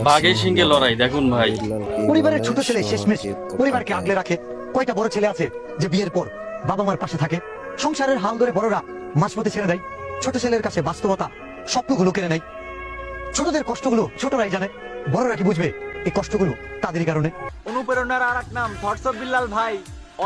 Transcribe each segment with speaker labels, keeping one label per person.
Speaker 1: বাঘের সিংহে লড়াই দেখুন ভাই।
Speaker 2: পরিবারের ছোট ছেলে শেষমেশ পরিবারকে আগলে রাখে। কয়টা বড় ছেলে আছে যে বিয়ের পর বাবা মার পাশে থাকে, সংসারের হাল ধরে বড়রা মাঝপথে ছেড়ে দেয়। ছোট ছেলের কাছে বাস্তবতা স্বপ্নগুলো কেড়ে নেয়। ছোটদের কষ্টগুলো ছোটরাই জানে, বড়রা কি বুঝবে এই কষ্টগুলো তাদেরই কারণে।
Speaker 3: অনুপ্রেরণার আর এক নাম থটস অফ বিল্লাল ভাই।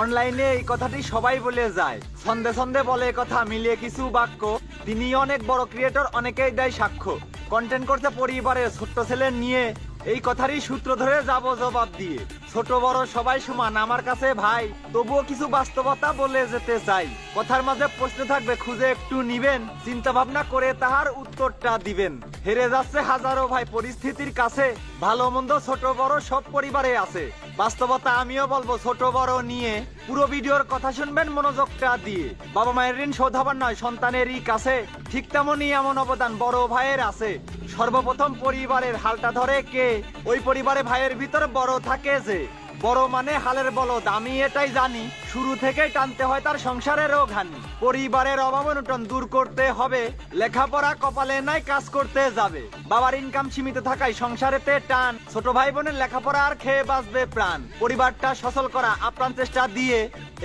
Speaker 3: অনলাইনে এই কথাটি সবাই বলে যায়, ছন্দে ছন্দে বলে কথা মিলিয়ে কিছু বাক্য। তিনি অনেক বড় ক্রিয়েটর, অনেকেই দেয় সাক্ষ্য। কন্টেন্ট করতে পরিবারের ছোট্ট ছেলে নিয়ে এই কথারই সূত্র ধরে যাব জবাব দিয়ে। ছোট বড় সবাই সমান আমার কাছে ভাই, তবুও কিছু বাস্তবতা বলে যেতে চাই। কথার মাঝে প্রশ্ন থাকবে, খুঁজে একটু নিবেন, চিন্তা ভাবনা করে তাহার উত্তরটা দিবেন। হেরে যাচ্ছে হাজারো ভাই পরিস্থিতির কাছে, ভালো মন্দ ছোট বড় সব পরিবারে আছে। বাস্তবতা আমিও বলবো ছোট বড় নিয়ে, পুরো ভিডিওর কথা শুনবেন মনোযোগটা দিয়ে। বাবা মায়ের ঋণ শোধ হবার নয় সন্তানেরই কাছে, ঠিক তেমনই এমন অবদান বড় ভাইয়ের আছে। সর্বপ্রথম পরিবারের হালটা ধরে কে, ওই পরিবারে ভাইয়ের ভিতর বড় থাকে যে। বড় মানে হালের বলদ, আমি এটাই জানি, শুরু থেকেই টানতে হয় তার সংসারেরও ঘানি। পরিবারের অভাব অনটন দূর করতে হবে, লেখাপড়া কপালে নাই কাজ করতে যাবে। বাবার ইনকাম সীমিত থাকায় সংসারেতে টান, ছোট ভাই বোনের লেখাপড়া আর খেয়ে বাঁচবে প্রাণ। পরিবারটা সচল করা আপ্রাণ চেষ্টা দিয়ে,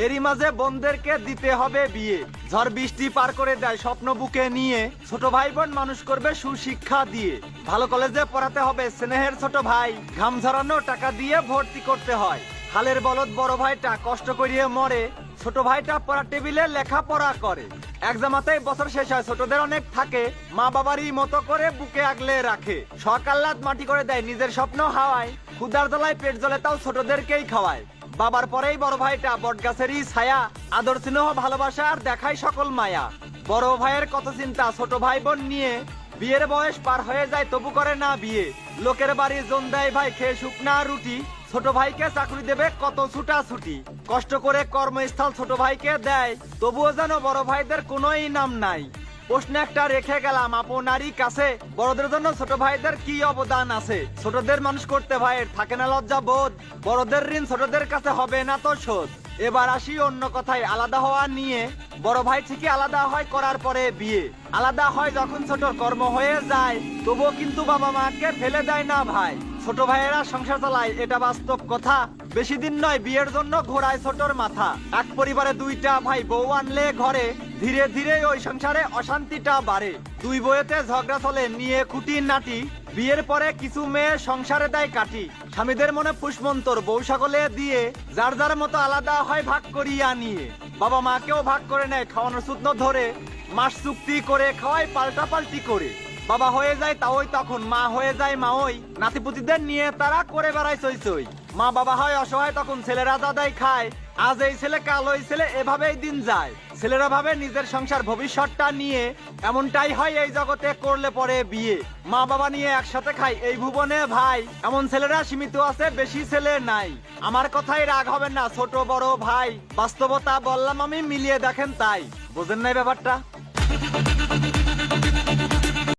Speaker 3: এরই মাঝে বোনদেরকে দিতে হবে বিয়ে। ঝড় বৃষ্টি পার করে দেয় স্বপ্ন বুকে নিয়ে, ছোট ভাই বোন মানুষ করবে সুশিক্ষা দিয়ে। ভালো কলেজে পড়াতে হবে স্নেহের ছোট ভাই, ঘাম ঝরানো টাকা দিয়ে ভর্তি করতে হয়। হালের বলদ বড় ভাইটা কষ্ট করিয়ে মরে, ছোট ভাইটা পড়ার টেবিলে লেখাপড়া করে। এক জামাতেই বছর শেষ হয়, ছোটদের অনেক থাকে, মা বাবারই মতো করে বুকে আগলে রাখে। সকাল্লাদ মাটি করে দেয় নিজের স্বপ্ন হাওয়ায়, ক্ষুদার জ্বালায় পেট জ্বলে তাও ছোটদেরকেই খাওয়ায়। বাবার পরেই বড় ভাইটা বটগাছেরই ছায়া, আদর স্নেহ ভালোবাসা আর দেখায় সকল মায়া। বড় ভাইয়ের কত চিন্তা ছোট ভাই বোন নিয়ে, বিয়ের বয়স পার হয়ে যায় তবু করে না বিয়ে। লোকের বাড়ি জন দেয় ভাই খেয়ে শুকনা রুটি, ছোট ভাইকে চাকরি দেবে কত ছুটাছুটি। কষ্ট করে কর্মস্থল ছোট ভাইকে দেয়, তবুও যেন বড় ভাইদের কোনো ইনাম নাই। প্রশ্ন একটা রেখে গেলাম আপনারই কাছে, বড়দের জন্য ছোট ভাইদের কি অবদান আছে? ছোটদের মানুষ করতে ভাইয়ের থাকে না লজ্জা বোধ, বড়দের ঋণ ছোটদের কাছে হবে না তো শোধ। এবার আসি অন্য কথায়, আলাদা হওয়া নিয়ে। বড় ভাই ঠিকই আলাদা হয় করার পরে বিয়ে, আলাদা হয় যখন ছোটর কর্ম হয়ে যায়, তবুও কিন্তু বাবা মাকে ফেলে দেয় না ভাই। ছোট ভাইয়েরা সংসার চালায় এটা বাস্তব কথা, বেশি দিন নয় বিয়ের জন্য ঘোরায় ছোটর মাথা। এক পরিবারে দুইটা ভাই বউ আনলে ঘরে, ধীরে ধীরে ওই সংসারে অশান্তিটা বাড়ে। দুই বইয়েতে ঝগড়া চলে নিয়ে খুঁটি নাটি, বিয়ের পরে কিছু মেয়ে সংসারে দেয় কাটি। স্বামীদের মনে ফুসমন্তর বউ সকলে দিয়ে, যার যার মতো আলাদা হয় ভাগ করিয়া নিয়ে। বাবা মাকেও ভাগ করে নেয় খাওয়ানোর সূত্র ধরে, মাস চুক্তি করে খাওয়ায় পাল্টা পাল্টি করে। বাবা হয়ে যায় তাওই তখন, মা হয়ে যায় মা ওই, নাতিপুতিদের নিয়ে তারা করে বেড়ায় চই চই। মা বাবা হয় অসহায় তখন, ছেলেরা দাদাই খায়, আজ এই ছেলে কাল ওই ছেলে এভাবেই দিন যায়। ছেলেরা ভাবে নিজের সংসার ভবিষ্যৎটা নিয়ে, এমনটাই হয় এই জগতে করলে পরে বিয়ে। মা বাবা নিয়ে একসাথে খায় এই ভুবনে ভাই, এমন ছেলেরা সীমিত আছে বেশি ছেলে নাই। আমার কথাই রাগ হবেন না ছোট বড় ভাই, বাস্তবতা বললাম আমি মিলিয়ে দেখেন তাই। বোঝেন নাই ব্যাপারটা?